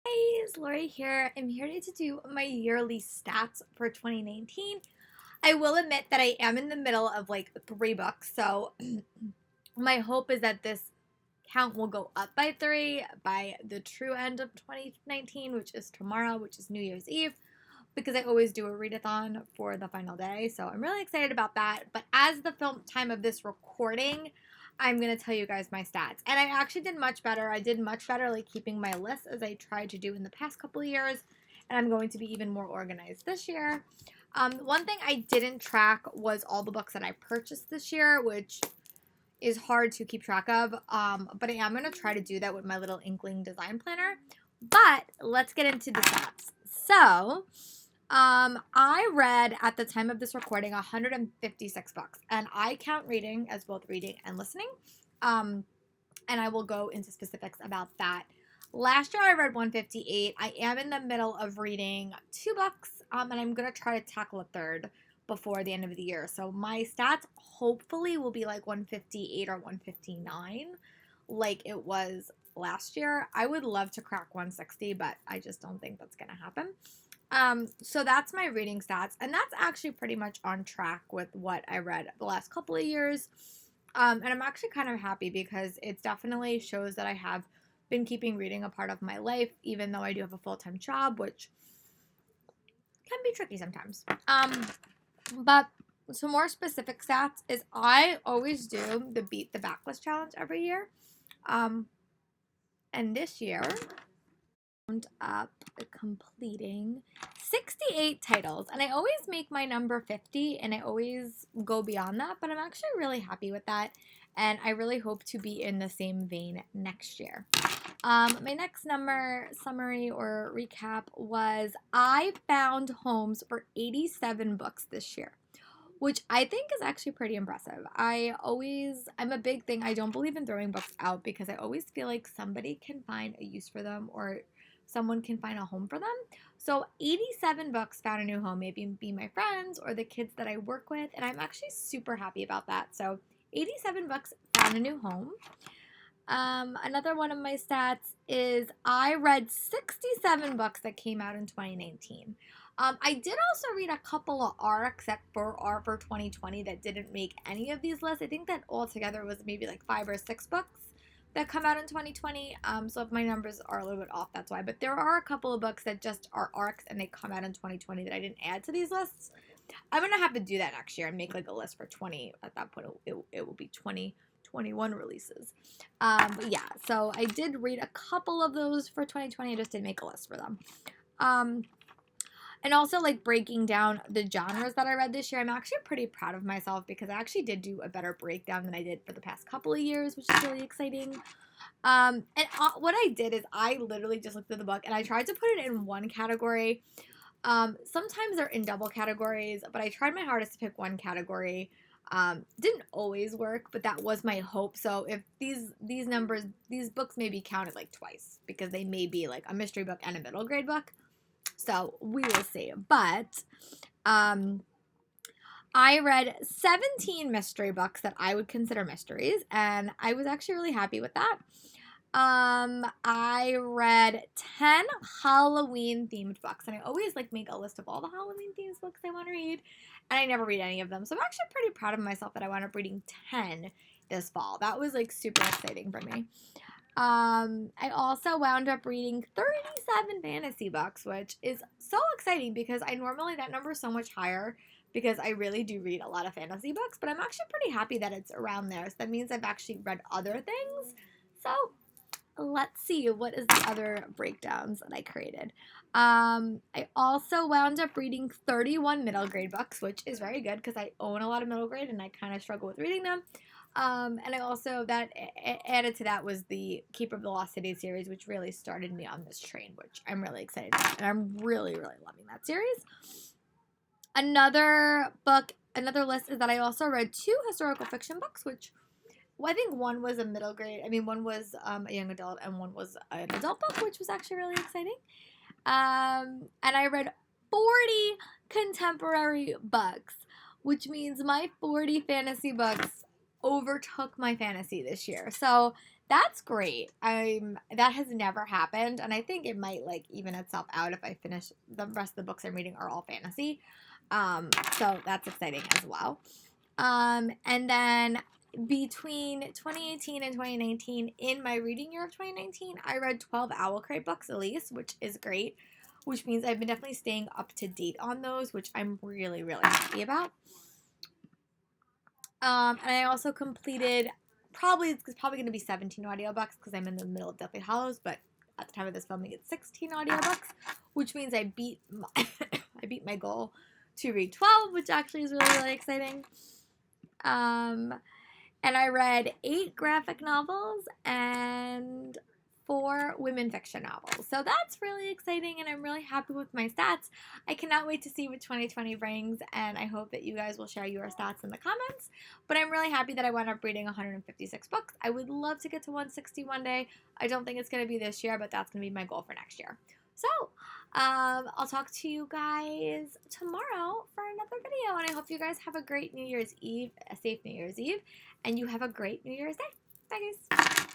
Hey, it's Lori here. I'm here to do my yearly stats for 2019. I will admit that I am in the middle of like 3 books, so my hope is that this count will go up by 3 by the true end of 2019, which is tomorrow, which is New Year's Eve, because I always do a readathon for the final day. So I'm really excited about that. But as the film time of this recording, I'm going to tell you guys my stats. And I actually did much better. I did much better like keeping my list as I tried to do in the past couple of years. And I'm going to be even more organized this year. One thing I didn't track was all the books that I purchased this year, which is hard to keep track of. But I am going to try to do that with my little Inkling design planner. But let's get into the stats. So, I read at the time of this recording 156 books, and I count reading as both reading and listening. And I will go into specifics about that. Last year I read 158. I am in the middle of reading 2 books, and I'm gonna try to tackle a third before the end of the year. So my stats hopefully will be like 158 or 159, like it was last year. I would love to crack 160, but I just don't think that's gonna happen. So that's my reading stats, and that's actually pretty much on track with what I read the last couple of years. And I'm actually kind of happy because it definitely shows that I have been keeping reading a part of my life, even though I do have a full-time job, which can be tricky sometimes. But some more specific stats is I always do the Beat the Backlist challenge every year. And this year up completing 68 titles, and I always make my number 50 and I always go beyond that, but I'm actually really happy with that, and I really hope to be in the same vein next year. My next number summary or recap was I found homes for 87 books this year, which I think is actually pretty impressive. I'm a big thing. I don't believe in throwing books out because I always feel like somebody can find a use for them or someone can find a home for them. So 87 books found a new home, maybe be my friends or the kids that I work with, and I'm actually super happy about that. So 87 books found a new home. Another one of my stats is I read 67 books that came out in 2019. I did also read a couple of ARCs that are for 2020 that didn't make any of these lists. I think that altogether was maybe like 5 or 6 books that come out in 2020. So if my numbers are a little bit off, that's why. But there are a couple of books that just are ARCs and they come out in 2020 that I didn't add to these lists. I'm gonna have to do that next year and make like a list for 20. At that point, it will be 2021 releases. But yeah, so I did read a couple of those for 2020. I just didn't make a list for them. And also like breaking down the genres that I read this year, I'm actually pretty proud of myself because I actually did do a better breakdown than I did for the past couple of years, which is really exciting. What I did is I literally just looked at the book and I tried to put it in one category. Sometimes they're in double categories, but I tried my hardest to pick one category. Didn't always work, but that was my hope. So if these books may be counted like twice because they may be like a mystery book and a middle grade book. So we will see. But I read 17 mystery books that I would consider mysteries, and I was actually really happy with that. I read 10 Halloween themed books, and I always like make a list of all the Halloween themed books I want to read, and I never read any of them. So I'm actually pretty proud of myself that I wound up reading 10 this fall. That was like super exciting for me. I also wound up reading 37 fantasy books, which is so exciting because I normally that number is so much higher because I really do read a lot of fantasy books, but I'm actually pretty happy that it's around there. So that means I've actually read other things. So let's see what is the other breakdowns that I created. I also wound up reading 31 middle grade books, which is very good because I own a lot of middle grade and I kind of struggle with reading them. And I also added to that was the Keeper of the Lost City series, which really started me on this train, which I'm really excited about, and I'm really loving that series. Another list is that I also read 2 historical fiction books, which I think one was a middle grade. I mean, one was a young adult, and one was an adult book, which was actually really exciting. And I read 40 contemporary books, which means my 40 fantasy books overtook my fantasy this year. So That's great. That has never happened, and I think it might like even itself out if I finish the rest of the books I'm reading are all fantasy. So that's exciting as well. And then between 2018 and 2019, in my reading year of 2019, I read 12 Owl Crate books at least, which is great. Which means I've been definitely staying up to date on those, which I'm really, really happy about. And I also completed it's probably going to be 17 audiobooks because I'm in the middle of Deathly Hallows, but at the time of this filming, it's 16 audiobooks, which means I beat my goal to read 12, which actually is really, really exciting. And I read 8 graphic novels and 4 women fiction novels. So that's really exciting, and I'm really happy with my stats. I cannot wait to see what 2020 brings, and I hope that you guys will share your stats in the comments. But I'm really happy that I wound up reading 156 books. I would love to get to 160 one day. I don't think it's going to be this year, but that's going to be my goal for next year. So, I'll talk to you guys tomorrow for another video, and I hope you guys have a great New Year's Eve, a safe New Year's Eve, and you have a great New Year's Day. Bye, guys.